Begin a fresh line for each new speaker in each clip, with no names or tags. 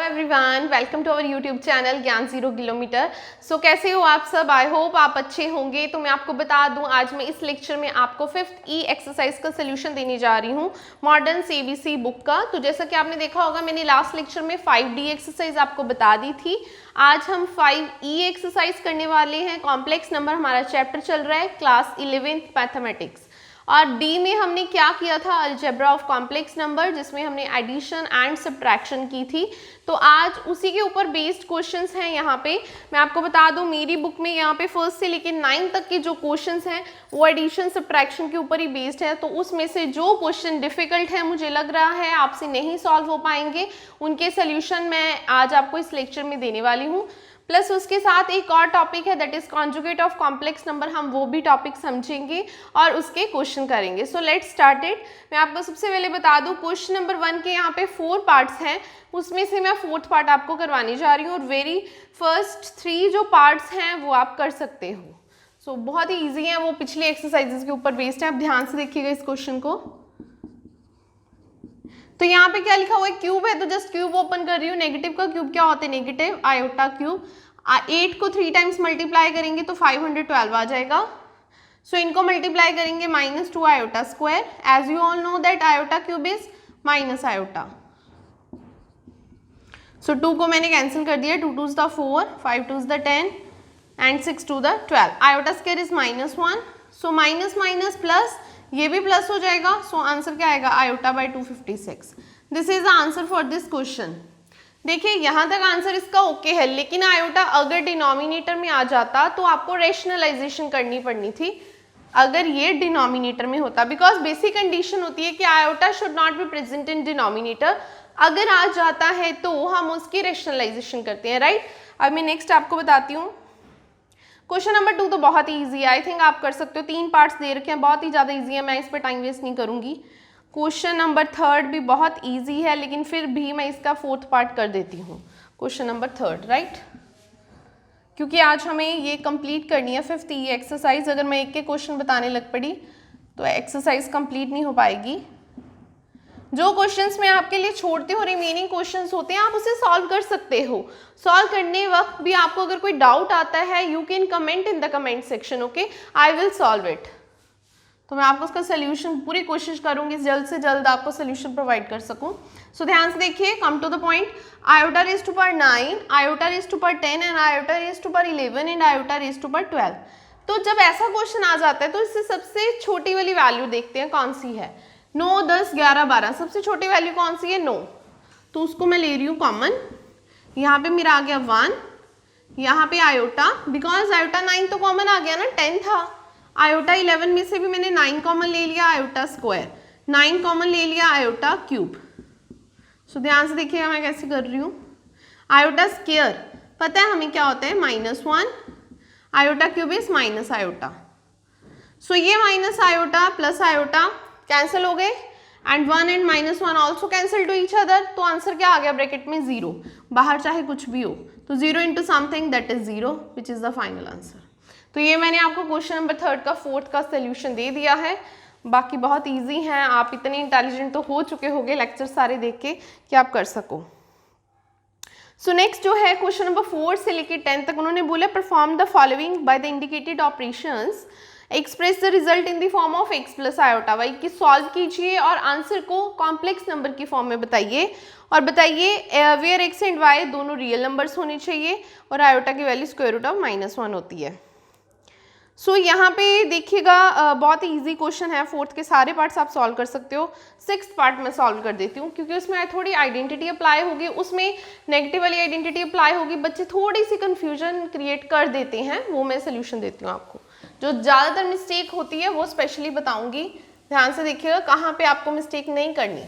Everyone, welcome to our YouTube channel Gyan 0 kilometre. सो कैसे हो आप सब? आई होप आप अच्छे होंगे। तो मैं आपको बता दूं, आज मैं इस लेक्चर में आपको 5th ई एक्सरसाइज का सोल्यूशन देने जा रही हूं मॉडर्न सीबीसी बुक का। तो जैसा कि आपने देखा होगा, मैंने लास्ट लेक्चर में 5D एक्सरसाइज आपको बता दी थी। आज हम 5E एक्सरसाइज करने वाले हैं। कॉम्प्लेक्स नंबर हमारा चैप्टर चल रहा है, क्लास 11th मैथमेटिक्स। और डी में हमने क्या किया था, अलजेब्रा ऑफ कॉम्प्लेक्स नंबर, जिसमें हमने एडिशन एंड सब्ट्रैक्शन की थी। तो आज उसी के ऊपर बेस्ड क्वेश्चंस हैं। यहाँ पे मैं आपको बता दूं, मेरी बुक में यहाँ पे 1st से लेकर 9th तक के जो क्वेश्चंस हैं वो एडिशन सब्ट्रैक्शन के ऊपर ही बेस्ड है। तो उसमें से जो क्वेश्चन डिफिकल्ट है, मुझे लग रहा है आपसे नहीं सॉल्व हो पाएंगे, उनके सोल्यूशन मैं आज आपको इस लेक्चर में देने वाली हूँ। प्लस उसके साथ एक और टॉपिक है, that is conjugate of complex number. हम वो भी टॉपिक समझेंगे और उसके क्वेश्चन करेंगे। सो लेट्स स्टार्ट इट। मैं आपको सबसे पहले बता दूं, क्वेश्चन नंबर 1 के यहाँ पे 4 पार्ट्स हैं, उसमें से मैं 4th पार्ट आपको करवाने जा रही हूँ। और वेरी फर्स्ट 3 जो पार्ट्स हैं वो आप कर सकते हो। सो बहुत ही ईजी है, वो पिछली एक्सरसाइजेस के ऊपर बेस्ड है। आप ध्यान से देखिएगा इस क्वेश्चन को। तो यहाँ पे क्या लिखा हुआ है, क्यूब है, तो जस्ट क्यूब ओपन कर रही हूँ। नेगेटिव का क्यूब क्या होता है, नेगेटिव आयोटा क्यूब। 8 को 3 टाइम्स मल्टीप्लाई करेंगे तो 512 आ जाएगा। सो इनको मल्टीप्लाई करेंगे -2 iota square. As you all know that iota cube is minus iota. So 2 को मैंने कैंसिल कर दिया, 2 2s 4, 5 2s 10 and 6 2 12। Iota square is -1। So minus minus plus, ये भी प्लस हो जाएगा। सो आंसर क्या आएगा, iota by 256। This is the answer for this question. देखिए यहाँ तक आंसर इसका ओके है, लेकिन आयोटा अगर डिनोमिनेटर में आ जाता तो आपको रेशनलाइजेशन करनी पड़नी थी। अगर ये डिनोमिनेटर में होता, बिकॉज बेसिक कंडीशन होती है कि iota should not be present in denominator. अगर आ जाता है तो हम उसकी रेशनलाइजेशन करते हैं, राइट। अब मैं नेक्स्ट आपको बताती हूँ। क्वेश्चन नंबर 2 तो बहुत ही ईजी है, आई थिंक आप कर सकते हो। 3 पार्ट्स दे रखे हैं, बहुत ही ज़्यादा ईजी है, मैं इस पर टाइम वेस्ट नहीं करूँगी। क्वेश्चन नंबर 3 भी बहुत ईजी है, लेकिन फिर भी मैं इसका 4th पार्ट कर देती हूँ। क्वेश्चन नंबर 3, राइट, क्योंकि आज हमें ये कंप्लीट करनी है 5th ई एक्सरसाइज। अगर मैं एक के क्वेश्चन बताने लग पड़ी तो एक्सरसाइज कंप्लीट नहीं हो पाएगी। जो क्वेश्चंस मैं आपके लिए छोड़ती हूँ, रिमेनिंग क्वेश्चंस होते हैं, आप उसे सॉल्व कर सकते हो। सॉल्व करने वक्त भी आपको अगर कोई डाउट आता है, you can comment in the comment section, okay, I will solve it. तो मैं आपको उसका सोल्यूशन पूरी कोशिश करूंगी जल्द से जल्द आपको सोल्यूशन प्रोवाइड कर सकूं। सो ध्यान से देखिए, come to the point. Iota raise to power 9, iota raise to power 10 and iota raise to power 11 and iota raise to power 12। तो जब ऐसा क्वेश्चन आ जाता है तो इससे सबसे छोटी वाली वैल्यू देखते हैं कौन सी है। 9 10 11 12, सबसे छोटी वैल्यू कौन सी है, 9। तो उसको मैं ले रही हूँ कॉमन। यहाँ पे मेरा आ गया 1, यहाँ पे आयोटा, बिकॉज आयोटा 9 तो कॉमन आ गया ना, 10 था। आयोटा 11 में से भी मैंने 9 कॉमन ले लिया, आयोटा स्क्वायर। 9 कॉमन ले लिया, आयोटा क्यूब। सो ध्यान से देखिएगा मैं कैसे कर रही हूँ। आयोटा स्क्वायर पता है हमें क्या होता है, -1। Iota cube is minus iota. So ये minus iota plus iota cancel हो गए, and 1 and -1 also cancel to each other. तो आंसर क्या आ गया, ब्रैकेट में 0, बाहर चाहे कुछ भी हो तो 0 into something that is 0, which is the final answer. तो ये मैंने आपको क्वेश्चन नंबर 3 का 4th का सोल्यूशन दे दिया है। बाकी बहुत इजी हैं, आप इतने इंटेलिजेंट तो हो चुके होंगे लेक्चर सारे देख के कि आप कर सको। सो नेक्स्ट जो है क्वेश्चन नंबर 4 से लेकर 10 तक, उन्होंने बोला perform the following by the indicated operations, express the result in the form of x plus iota Y. की सॉल्व कीजिए और आंसर को कॉम्प्लेक्स नंबर की फॉर्म में बताइए। और बताइए वेयर x एंड y दोनों रियल नंबर्स होने चाहिए और आयोटा की वैल्यू स्क्वायर रूट ऑफ -1 होती है। सो यहाँ पे देखिएगा, बहुत ही ईजी क्वेश्चन है। 4th के सारे पार्ट्स आप सॉल्व कर सकते हो। 6th पार्ट में सॉल्व कर देती हूँ, क्योंकि उसमें थोड़ी आइडेंटिटी अप्लाई होगी, उसमें नेगेटिव वाली आइडेंटिटी अप्लाई होगी। बच्चे थोड़ी सी कन्फ्यूजन क्रिएट कर देते हैं, वो मैं सोल्यूशन देती हूँ आपको। जो ज़्यादातर मिस्टेक होती है वो स्पेशली बताऊँगी। ध्यान से देखिएगा कहाँ पर आपको मिस्टेक नहीं करनी।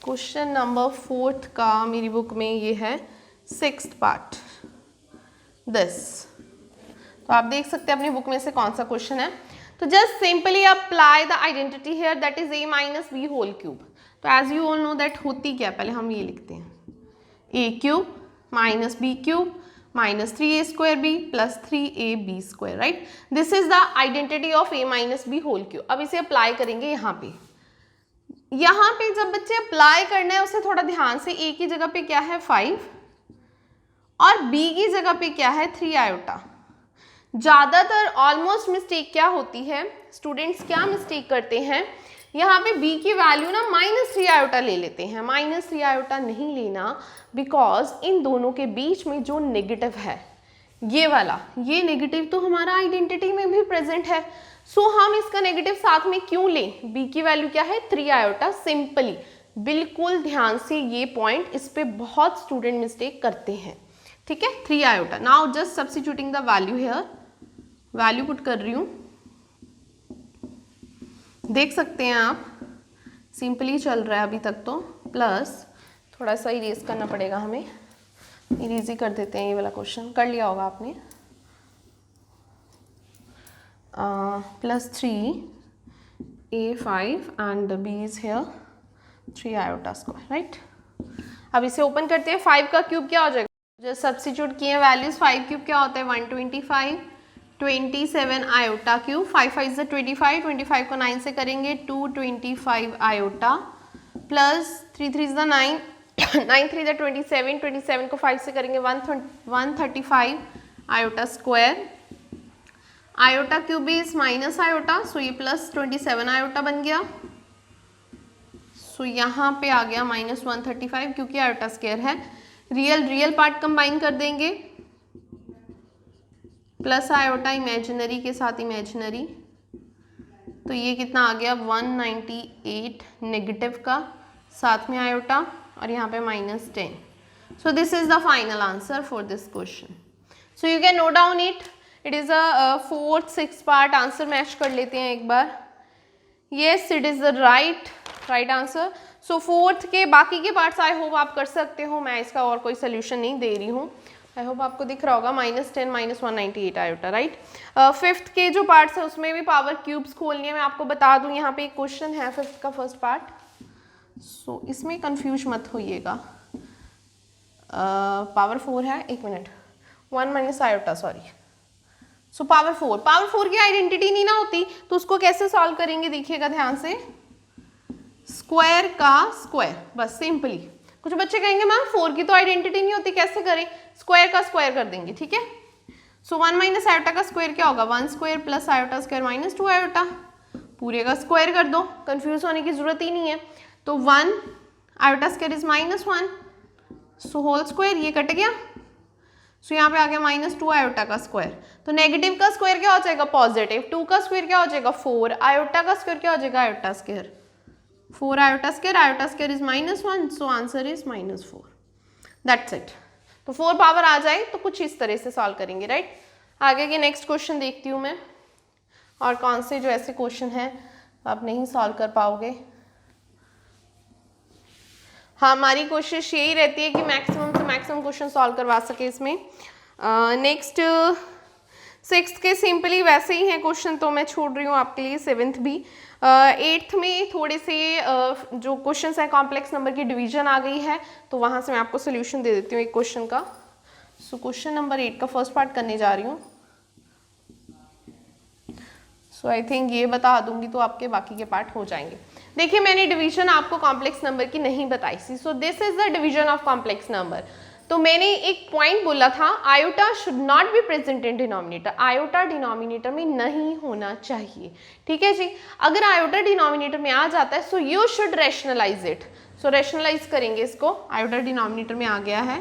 क्वेश्चन नंबर 4th का मेरी बुक में ये है 6th पार्ट, दिस। तो आप देख सकते हैं अपनी बुक में से कौन सा क्वेश्चन है। तो just simply apply the identity here, that is a minus b whole cube. तो as you all know that होती क्या, पहले हम ये लिखते हैं, a cube minus b cube minus 3a square b plus 3ab square, right. This is the identity of a minus b whole cube. अब इसे अप्लाई करेंगे यहाँ पे। यहाँ पे जब बच्चे अप्लाई करना है उसे थोड़ा ध्यान से, ए की जगह पे क्या है 5 और बी की जगह पे क्या है 3 आयोटा। ज़्यादातर ऑलमोस्ट मिस्टेक क्या होती है, स्टूडेंट्स क्या मिस्टेक करते हैं, यहाँ पे b की वैल्यू ना -3 आयोटा ले लेते हैं। -3 आयोटा नहीं लेना, बिकॉज इन दोनों के बीच में जो नेगेटिव है ये वाला, ये नेगेटिव तो हमारा आइडेंटिटी में भी प्रेजेंट है। सो हम इसका नेगेटिव साथ में क्यों लें, b की वैल्यू क्या है 3 आयोटा, सिंपली। बिल्कुल ध्यान से ये पॉइंट, इस पे बहुत स्टूडेंट मिस्टेक करते हैं, ठीक है। 3 iota. Now just substituting the value here, value put कर रही हूँ, देख सकते हैं आप, सिंपली चल रहा है अभी तक तो। प्लस थोड़ा सा इरेज करना पड़ेगा हमें, इरेज ही कर देते हैं, ये वाला क्वेश्चन कर लिया होगा आपने। +3 A5 and b is here 3 iota square, right. अब इसे ओपन करते हैं। 5 का क्यूब क्या हो जाएगा, जो सब्स्टिट्यूट किए वैल्यूज, 5 क्यूब क्या होता है 125, 27 आयोटा क्यूब, 5 5 इज 25, 25 को 9 से करेंगे 225 आयोटा, प्लस 3 3 इज 9, 9 3 इज 27, 27 को 5 से करेंगे 135 iota square. Iota cube is minus iota, so ये प्लस 27 आयोटा बन गया। सो यहाँ पे आ गया -135, क्योंकि आयोटा स्क्वायर है। रियल पार्ट कंबाइन कर देंगे, प्लस आयोटा इमेजिनरी के साथ इमेजिनरी, तो ये कितना आ गया 198 नेगेटिव का, साथ में आयोटा, और यहाँ पे -10। So this is the final answer for this question. So you can note down it, it is a 4th 6th part. Answer match कर लेते हैं एक बार। Yes, it is the right answer. So 4th के बाकी के parts I hope आप कर सकते हो, मैं इसका और कोई सोल्यूशन नहीं दे रही हूँ। आई होप आपको दिख रहा होगा, -10 -198 आयोटा, राइट। 5th के जो पार्ट्स है उसमें भी पावर क्यूब्स खोलनी है। मैं आपको बता दूँ, यहाँ पे एक क्वेश्चन है 5th का फर्स्ट पार्ट, सो इसमें कंफ्यूज मत होइएगा। पावर 4 है, 1 minute, 1 - iota, sorry. So power 4 की आइडेंटिटी नहीं ना होती, तो उसको कैसे सॉल्व करेंगे देखिएगा ध्यान से, स्क्वायर का स्क्वायर, बस सिंपली। कुछ बच्चे कहेंगे मैम 4 की तो आइडेंटिटी नहीं होती, कैसे करें, स्क्वायर का स्क्वायर कर देंगे, ठीक है। सो 1 - आयोटा का स्क्वायर क्या होगा, 1 square plus iota square -2 iota, पूरे का स्क्वायर कर दो, कंफ्यूज होने की जरूरत ही नहीं है। तो 1 iota square is -1, so whole square, ये कट गया। सो यहाँ पे आ गया -2 आयोटा का स्क्वायर। तो नेगेटिव का स्क्वायर क्या हो जाएगा पॉजिटिव, 2 का स्क्वायर क्या हो जाएगा 4, आयोटा का स्क्वायर क्या हो जाएगा iota square, 4 iota square is -1, so answer is -4, that's it. तो 4 पावर आ जाए तो कुछ इस तरह से सॉल्व करेंगे, राइट। आगे के नेक्स्ट क्वेश्चन देखती हूँ मैं, और कौन से जो ऐसे क्वेश्चन हैं आप नहीं सॉल्व कर पाओगे। हाँ, हमारी कोशिश यही रहती है कि मैक्सिमम से मैक्सिमम क्वेश्चन सॉल्व करवा सके इसमें। नेक्स्ट 6th के सिंपली वैसे ही हैं क्वेश्चन, तो मैं छोड़ रही हूँ आपके लिए। 7th भी। 8th में थोड़े से जो क्वेश्चंस हैं कॉम्प्लेक्स नंबर की डिवीजन आ गई है, तो वहाँ से मैं आपको सोल्यूशन दे देती हूँ एक क्वेश्चन का। सो क्वेश्चन नंबर 8 का फर्स्ट पार्ट करने जा रही हूँ। सो आई थिंक ये बता दूंगी तो आपके बाकी के पार्ट हो जाएंगे। देखिए, मैंने डिवीजन आपको कॉम्प्लेक्स नंबर की नहीं बताई थी। सो this is the division of complex number. तो मैंने एक पॉइंट बोला था, iota should not be present in denominator, iota denominator में नहीं होना चाहिए, ठीक है जी। अगर आयोटा डिनोमिनेटर में आ जाता है so you should rationalise it. So rationalise करेंगे इसको, आयोटा डिनोमिनेटर में आ गया है।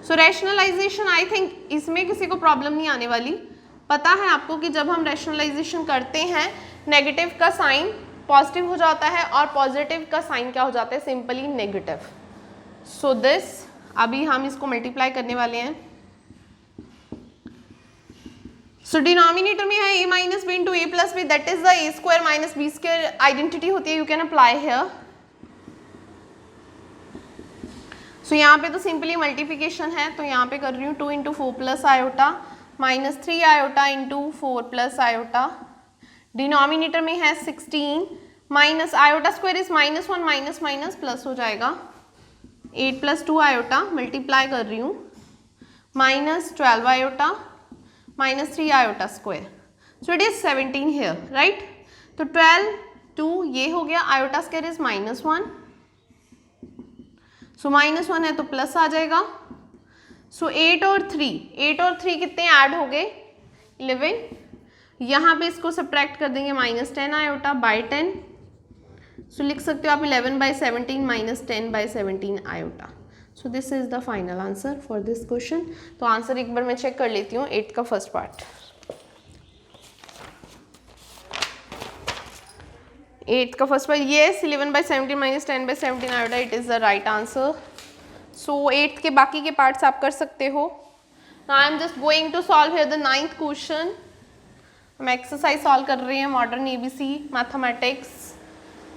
सो रैशनलाइजेशन, आई थिंक इसमें किसी को प्रॉब्लम नहीं आने वाली। पता है आपको कि जब हम रैशनलाइजेशन करते हैं, नेगेटिव का साइन पॉजिटिव हो जाता है और पॉजिटिव का साइन क्या हो जाता है, सिंपली नेगेटिव। सो दिस, अभी हम इसको मल्टीप्लाई करने वाले हैं। सो डिनोमिनेटर में है a - b into a plus b, that is the a square minus b square identity होती है, यू कैन अप्लाई हियर। सो यहाँ पे तो सिंपली मल्टीप्लिकेशन है, तो यहाँ पे कर रही हूँ 2 into 4 plus iota -3 iota into 4 plus iota. Denominator में है 16 minus iota square is -1 minus minus plus हो जाएगा 8 + 2 आयोटा, मल्टीप्लाई कर रही हूँ -12 iota -3 iota square, so it is 17 here, right. तो 12 2 ये हो गया आयोटा स्क्वायर इज -1, सो -1 है तो प्लस आ जाएगा। सो 8 और 3 कितने ऐड हो गए 11, यहाँ पे इसको सब्ट्रैक्ट कर देंगे -10 आयोटा बाय 10, सो लिख सकते हो आप 11/17 -10/17 iota. So this is the final answer for this question. तो आंसर एक बार मैं चेक कर लेती हूँ 8th का फर्स्ट पार्ट। 8th का first part, yes 11/17 -10/17 iota, it is the right answer. So 8th के बाकी के पार्ट्स आप कर सकते हो। Now I am just going to solve here the 9th question. हम एक्सरसाइज सॉल्व कर रहे हैं modern ABC mathematics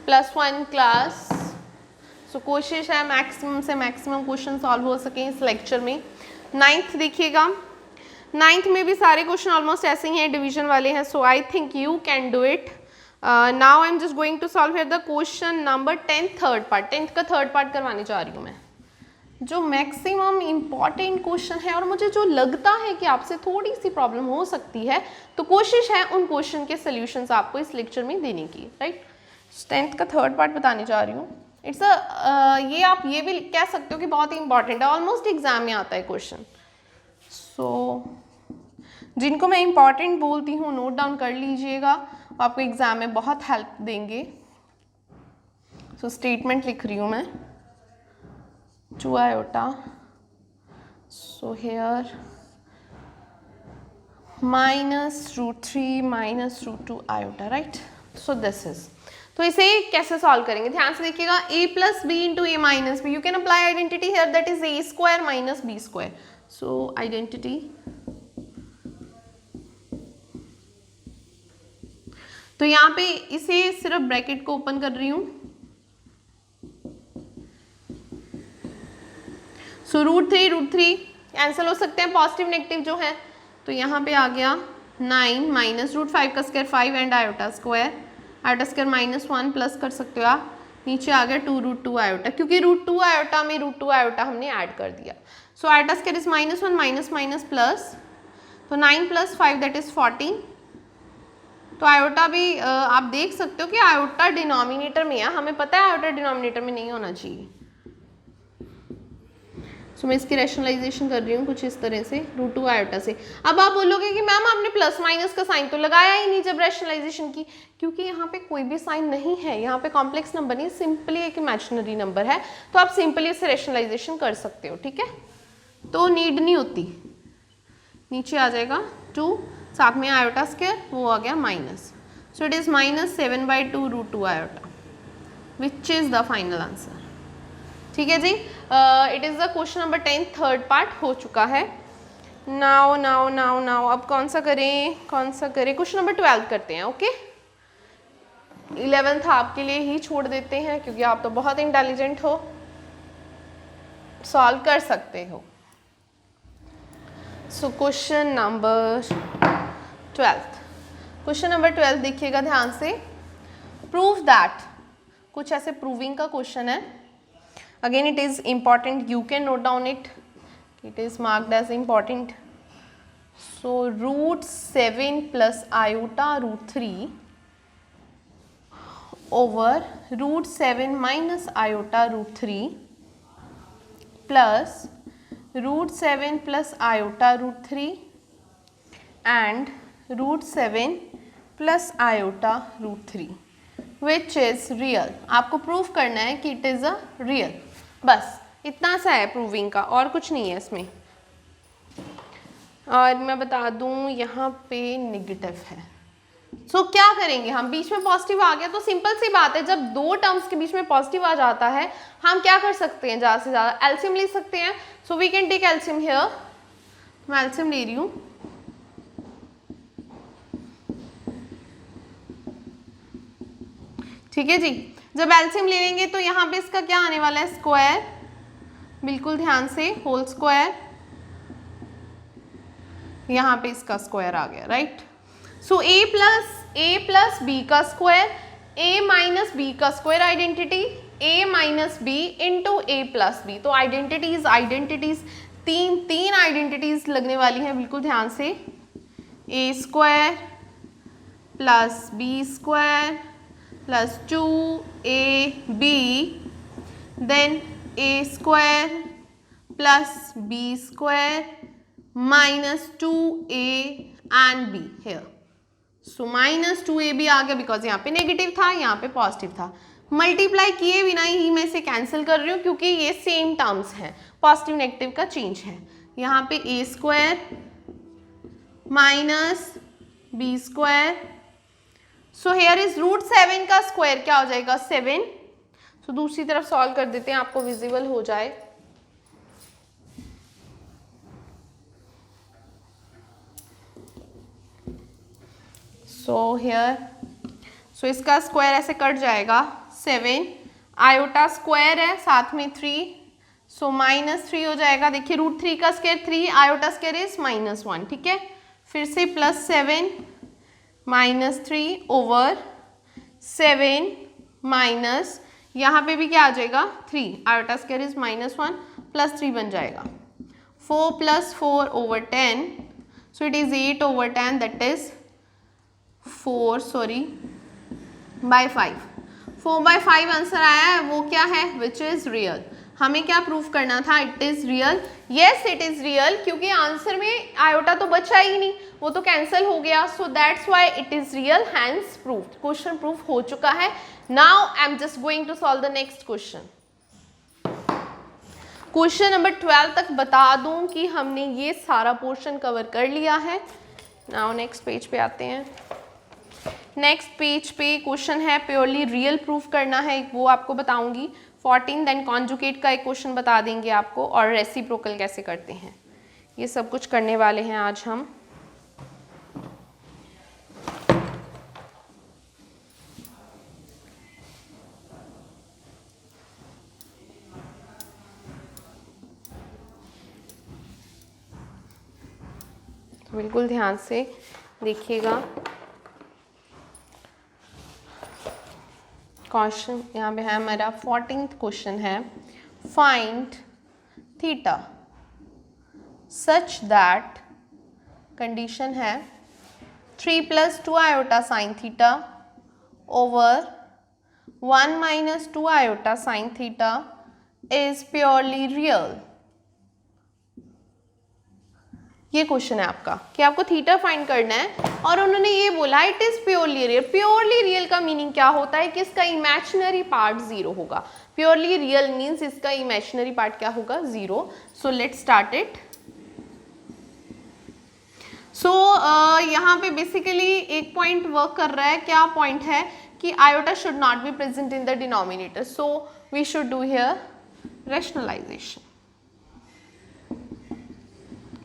+1 class. So कोशिश है मैक्सिमम से मैक्सिमम क्वेश्चन सॉल्व हो सके इस लेक्चर में। 9th देखिएगा, 9th में भी सारे क्वेश्चन ऑलमोस्ट ऐसे ही हैं, डिवीजन वाले हैं। So I think you can do it. Now I am just going to solve here the question number 10 third part. 10th का थर्ड पार्ट करवाने जा रही हूँ मैं, जो मैक्सिमम इम्पॉर्टेंट क्वेश्चन है और मुझे जो लगता है कि आपसे थोड़ी सी प्रॉब्लम हो सकती है, तो कोशिश है उन क्वेश्चन के सॉल्यूशंस आपको इस लेक्चर में देने की, राइट। 10th का थर्ड पार्ट बताने जा रही हूँ। इट्स ये आप ये भी कह सकते हो कि बहुत ही इंपॉर्टेंट है, ऑलमोस्ट एग्जाम में आता है क्वेश्चन। सो जिनको मैं इंपॉर्टेंट बोलती हूँ नोट डाउन कर लीजिएगा, आपको एग्जाम में बहुत हेल्प देंगे। सो स्टेटमेंट लिख रही हूँ मैं 2 iota, so here -√3 -√2 iota, right. So this is, तो इसे कैसे सॉल्व करेंगे ध्यान से देखिएगा। a + b × a - b, you can apply identity here, that is a² - b²। So identity, तो यहाँ पे इसे सिर्फ ब्रैकेट को ओपन कर रही हूँ। सो √3 कैंसिल हो सकते हैं, पॉजिटिव नेगेटिव जो है। तो यहाँ पे आ गया 9 -√5 का square 5 and iota square, iota square -1 plus कर सकते हो आप, नीचे आ गया 2√2 आयोटा, क्योंकि √2 आयोटा में √2 आयोटा हमने ऐड कर दिया। सो iota square is -1 minus plus, तो 9 + 5 दैट इज 14। तो आयोटा भी आप देख सकते हो कि आयोटा डिनोमिनेटर में है, हमें पता है आयोटा डिनोमिनेटर में नहीं होना चाहिए। सो मैं इसकी रैशनलाइजेशन कर रही हूँ कुछ इस तरह से √2 आयोटा से। अब आप बोलोगे कि मैम आपने प्लस माइनस का साइन तो लगाया ही नहीं जब रैशनलाइजेशन की, क्योंकि यहाँ पे कोई भी साइन नहीं है, यहाँ पे कॉम्प्लेक्स नंबर नहीं, सिंपली एक इमेजिनरी नंबर है, तो आप सिंपली इससे रैशनलाइजेशन कर सकते हो, ठीक है। तो नीड नहीं होती, नीचे आ जाएगा 2, साथ में आयोटा स्क्वायर, वो आ गया minus. So it is -7/2 √2 iota, which is the final answer, ठीक है जी। It is the question number 10 third part हो चुका है। नाउ अब कौन सा करें क्वेश्चन नंबर 12 करते हैं, ओके। 11th आपके लिए ही छोड़ देते हैं, क्योंकि आप तो बहुत इंटेलिजेंट हो, सॉल्व कर सकते हो। सो क्वेश्चन नंबर 12 देखिएगा ध्यान से। प्रूव दैट, कुछ ऐसे प्रूविंग का क्वेश्चन है। Again it is important, you can note down it, it is marked as important. So √7 + iota √3 over √7 - iota √3 plus √7 + iota √3 and √7 + iota √3 which is real। आपको proof करना है कि इट इज़ अ रियल, बस इतना सा है proving का, और कुछ नहीं है इसमें। और मैं बता दूं यहाँ पे नेगेटिव है। सो क्या करेंगे हम, बीच में पॉजिटिव आ गया तो सिंपल सी बात है, जब दो टर्म्स के बीच में पॉजिटिव आ जाता है हम क्या कर सकते हैं, ज़्यादा से ज़्यादा एलसीएम ले सकते हैं। So we can take LCM here, मैं एलसीएम ले रही हूँ। ठीक है जी, जब एलसीएम ले लेंगे तो यहाँ पे इसका क्या आने वाला है, स्क्वायर, बिल्कुल ध्यान से, होल स्क्वायर, यहाँ पे इसका स्क्वायर आ गया, राइट। सो a + b का स्क्वायर, a - b का square identity, a - b into a + b। तो आइडेंटिटीज तीन आइडेंटिटीज लगने वाली हैं, बिल्कुल ध्यान से। a² + b² plus 2ab then a square plus b square minus 2a and b here. So minus 2ab आ गया बिकॉज यहाँ पे नेगेटिव था, यहाँ पे पॉजिटिव था. मल्टीप्लाई किए बिना ही मैं इसे कैंसिल कर रही हूँ क्योंकि ये सेम टर्म्स हैं, पॉजिटिव नेगेटिव का चेंज है. यहाँ पे a square minus b square. So here is root 7 का स्क्वायर क्या हो जाएगा 7. सो दूसरी तरफ सॉल्व कर देते हैं, आपको विजिबल हो जाए. सो हेयर इसका स्क्वायर ऐसे कट जाएगा 7. आयोटा स्क्वायर है साथ में 3, सो -3 हो जाएगा. देखिए रूट 3 का स्क्वायर 3, आयोटा स्क्वायर इज -1. ठीक है, फिर से प्लस 7 -3 ओवर 7 माइनस यहाँ पे भी क्या आ जाएगा 3, आयोटा स्क्वायर इज -1 प्लस 3 बन जाएगा. 4 + 4 over 10, so it is 8 over 10 that is 4/5. 4/5 answer आया है, वो क्या है विच इज रियल. हमें क्या प्रूफ करना था, it is real. Yes it is real क्योंकि आंसर में आयोटा तो बचा ही नहीं, वो तो कैंसिल हो गया. So that's why it is real, hence proved. Question proof हो चुका है. Now I am just going to solve the next question. Question number 12 तक बता दूं कि हमने ये सारा पोर्शन कवर कर लिया है. नाउ नेक्स्ट पेज पे आते हैं. नेक्स्ट पेज पे क्वेश्चन है प्योरली रियल प्रूफ करना है, वो आपको बताऊंगी. 14 देन कॉन्जुगेट का एक क्वेश्चन बता देंगे आपको, और रेसिप्रोकल कैसे करते हैं, ये सब कुछ करने वाले हैं आज हम. तो बिल्कुल ध्यान से देखिएगा. क्वेश्चन यहाँ पे है हमारा 14th क्वेश्चन है, find theta such that, condition है 3 + 2 iota sine theta over 1 - 2 iota sine theta is purely real. ये क्वेश्चन है आपका कि आपको थीटा फाइंड करना है और उन्होंने ये बोला it is purely real. Purely real का मीनिंग क्या होता है कि इसका इमेजिनरी पार्ट 0 होगा. प्योरली रियल मीन्स इसका इमेजिनरी पार्ट क्या होगा 0. So let's start it. So यहाँ पे बेसिकली एक पॉइंट वर्क कर रहा है. क्या पॉइंट है कि iota should not be present in the denominator. So we should do here rationalisation.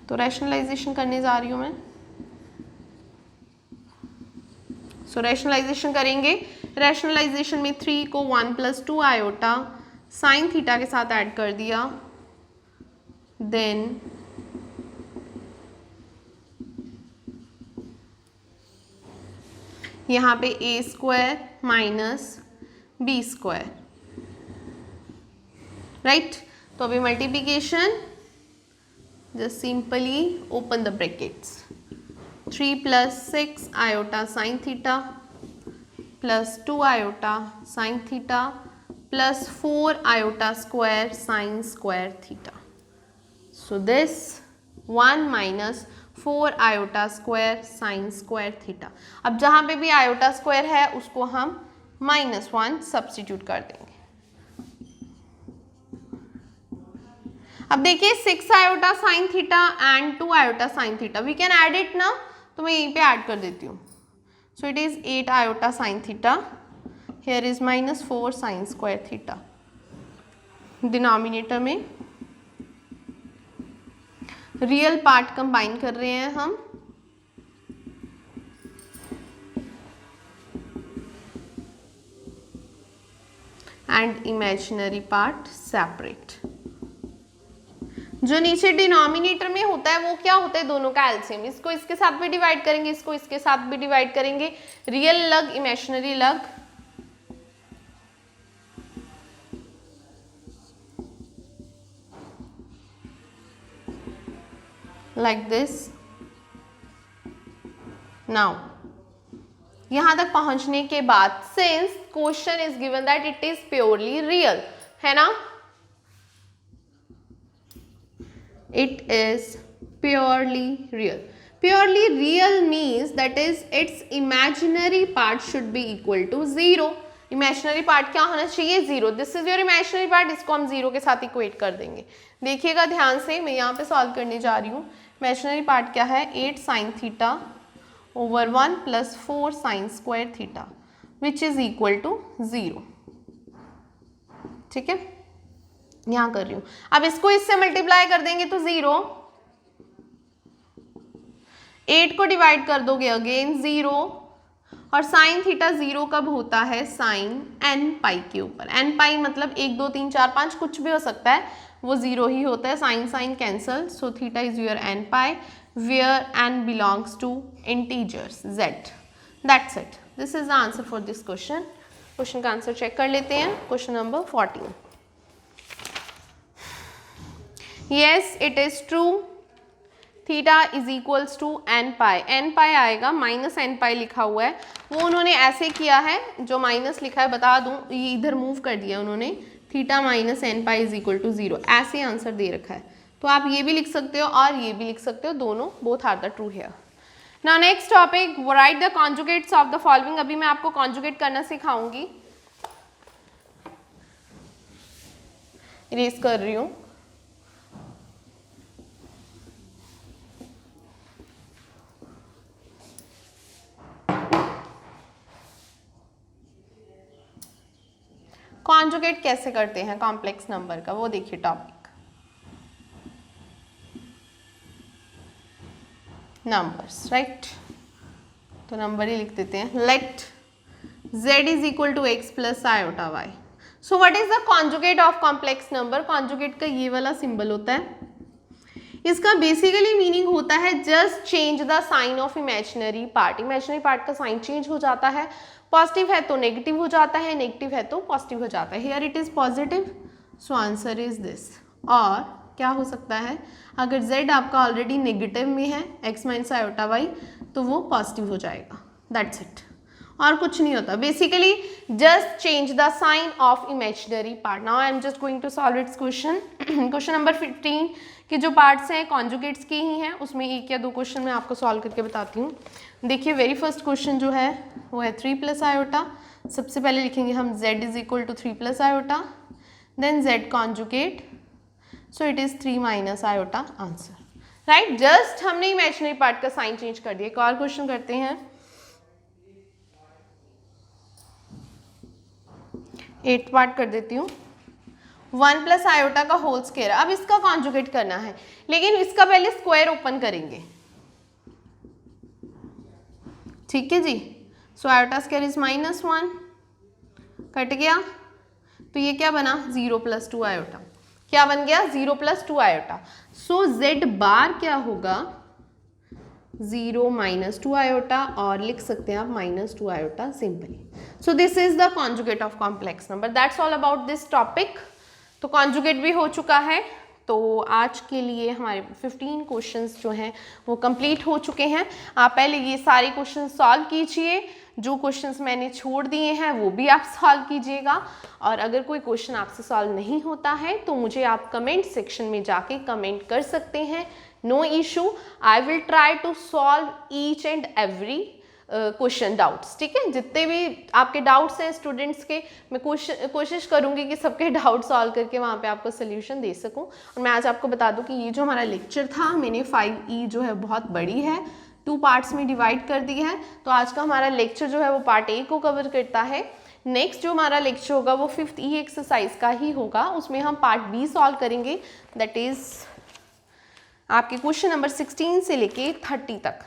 तो रैशनलाइजेशन करने जा रही हूँ मैं. सो रैशनलाइजेशन करेंगे. रैशनलाइजेशन में 3 को 1 + 2 आयोटा साइन थीटा के साथ ऐड कर दिया. देन यहाँ पे a square minus b square, right. तो अभी multiplication, just simply open the brackets. 3 + 6 iota sin theta plus 2 iota sin theta plus 4 iota square sin square theta. So this 1 - 4 iota square sin square theta. अब जहाँ पे भी iota square है उसको हम -1 substitute कर देंगे. अब देखिए 6 iota sine theta and 2 iota sine theta, we can add it ना, तो मैं यहीं पे ऐड कर देती हूँ. So it is 8 iota sine theta, here is -4 sine square theta. Denominator में रियल पार्ट कंबाइन कर रहे हैं हम. And imaginary part separate. जो नीचे डिनोमिनेटर में होता है वो क्या होता है, दोनों का एलसीएम. इसको इसके साथ भी डिवाइड करेंगे, इसको इसके साथ भी डिवाइड करेंगे. रियल लग इमेजिनरी लग, like this. Now यहाँ तक पहुँचने के बाद since question is given that it is purely real, है ना, it is purely real. Purely real means that is its imaginary part should be equal to 0. Imaginary part क्या होना चाहिए? 0. This is your imaginary part. इसको हम 0 के साथ equate कर देंगे. देखिएगा ध्यान से, मैं यहाँ पे सॉल्व करने जा रही हूँ. Imaginary part क्या है? 8 sin theta over 1 plus 4 sin square theta which is equal to 0. ठीक है, यहाँ कर रही हूँ. अब इसको इससे मल्टीप्लाई कर देंगे तो 0. 8 को डिवाइड कर दोगे अगेन 0. और साइन थीटा 0 कब होता है? साइन n पाई के ऊपर. n पाई मतलब 1 2 3 4 5 कुछ भी हो सकता है, वो 0 ही होता है. Sine sine cancel, so theta is your n pi where n belongs to integers z. That's it. This is the answer for this question. Question का आंसर चेक कर लेते हैं. Question number 14. Yes, it is true. Theta is equals to n pi. N pi आएगा, minus N पाई लिखा हुआ है, वो उन्होंने ऐसे किया है, जो माइनस लिखा है बता दूं, ये इधर मूव कर दिया उन्होंने. Theta minus N pi is equal to 0 ऐसे आंसर दे रखा है. तो आप ये भी लिख सकते हो और ये भी लिख सकते हो, दोनों both are the true here. Now next topic, write the conjugates of the following. अभी मैं आपको कॉन्जुगेट करना सिखाऊंगी. इरेज कर रही हूँ. कॉन्जुगेट कैसे करते हैं कॉम्प्लेक्स नंबर का, वो देखिए टॉपिक. Numbers, right. तो नंबर ही लिख देते हैं. Let z is equal to X plus iota Y. So what is the conjugate of complex number? Conjugate का ये वाला सिंबल होता है. इसका बेसिकली मीनिंग होता है just change the sign of imaginary part. Imaginary part का साइन चेंज हो जाता है. पॉजिटिव है तो नेगेटिव हो जाता है, नेगेटिव है तो पॉजिटिव हो जाता है. Here it is positive, so answer is this. और क्या हो सकता है, अगर z आपका ऑलरेडी नेगेटिव में है, x माइनस आयोटा वाई, तो वो पॉजिटिव हो जाएगा. दैट्स इट, और कुछ नहीं होता. Basically just change the sign of imaginary part. Now I am just going to solve its question. Question number 15 के जो पार्ट्स हैं कॉन्जुगेट्स के ही हैं, उसमें 1 या 2 क्वेश्चन मैं आपको सॉल्व करके बताती हूँ. देखिए वेरी फर्स्ट क्वेश्चन जो है वो है 3 प्लस आयोटा. सबसे पहले लिखेंगे हम z is equal to 3 plus iota, then z conjugate, so it is 3 minus iota. Answer, right. Just हमने इमेजिनरी पार्ट का साइन चेंज कर दिया. एक और क्वेश्चन करते हैं. 8th पार्ट कर देती हूँ. 1 प्लस आयोटा का होल स्क्वायर. अब इसका कॉन्जुगेट करना है, लेकिन इसका पहले स्क्वायर ओपन करेंगे. ठीक है जी. So iota square is -1, cut गया. तो ये क्या बना? 0 प्लस 2 आयोटा. क्या बन गया? 0 प्लस 2 आयोटा. सो z बार क्या होगा? 0 माइनस 2 आयोटा, और लिख सकते हैं आप -2 iota simply. So this is the conjugate of complex number. That's all about this topic. तो कॉन्जुगेट भी हो चुका है. तो आज के लिए हमारे 15 क्वेश्चंस जो हैं वो कंप्लीट हो चुके हैं. आप पहले ये सारे क्वेश्चन सॉल्व कीजिए. जो क्वेश्चंस मैंने छोड़ दिए हैं वो भी आप सॉल्व कीजिएगा. और अगर कोई क्वेश्चन आपसे सॉल्व नहीं होता है तो मुझे आप कमेंट सेक्शन में जाके कमेंट कर सकते हैं. No issue, I will try to solve each and every question doubts. ठीक है, जितने भी आपके डाउट्स हैं स्टूडेंट्स के, मैं कोशिश करूंगी कि सबके डाउट सॉल्व करके वहाँ पे आपको सोल्यूशन दे सकूं. और मैं आज आपको बता दूं कि ये जो हमारा लेक्चर था, मैंने 5E जो है बहुत बड़ी है, 2 पार्ट्स में डिवाइड कर दी है. तो आज का हमारा लेक्चर जो है वो पार्ट A को कवर करता है. नेक्स्ट जो हमारा लेक्चर होगा वो 5th E एक्सरसाइज का ही होगा. उसमें हम पार्ट B सॉल्व करेंगे. दैट इज आपके क्वेश्चन नंबर 16 से लेके 30 तक.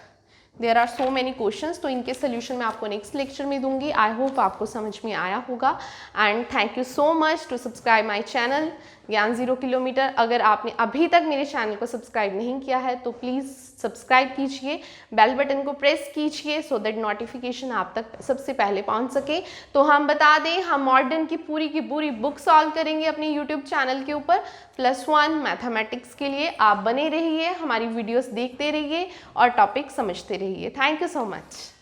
There are so many questions. तो इनके सोल्यूशन मैं आपको नेक्स्ट लेक्चर में दूंगी. आई होप आपको समझ में आया होगा. And thank you so much to subscribe my channel Gyan 0 kilometre. अगर आपने अभी तक मेरे चैनल को सब्सक्राइब नहीं किया है तो प्लीज़ सब्सक्राइब कीजिए, बेल बटन को प्रेस कीजिए सो दैट नोटिफिकेशन आप तक सबसे पहले पहुंच सके. तो हम बता दें, हम मॉडर्न की पूरी बुक सॉल्व करेंगे अपने यूट्यूब चैनल के ऊपर. +1 मैथमेटिक्स के लिए आप बने रहिए, हमारी वीडियोस देखते रहिए और टॉपिक समझते रहिए. Thank you so much.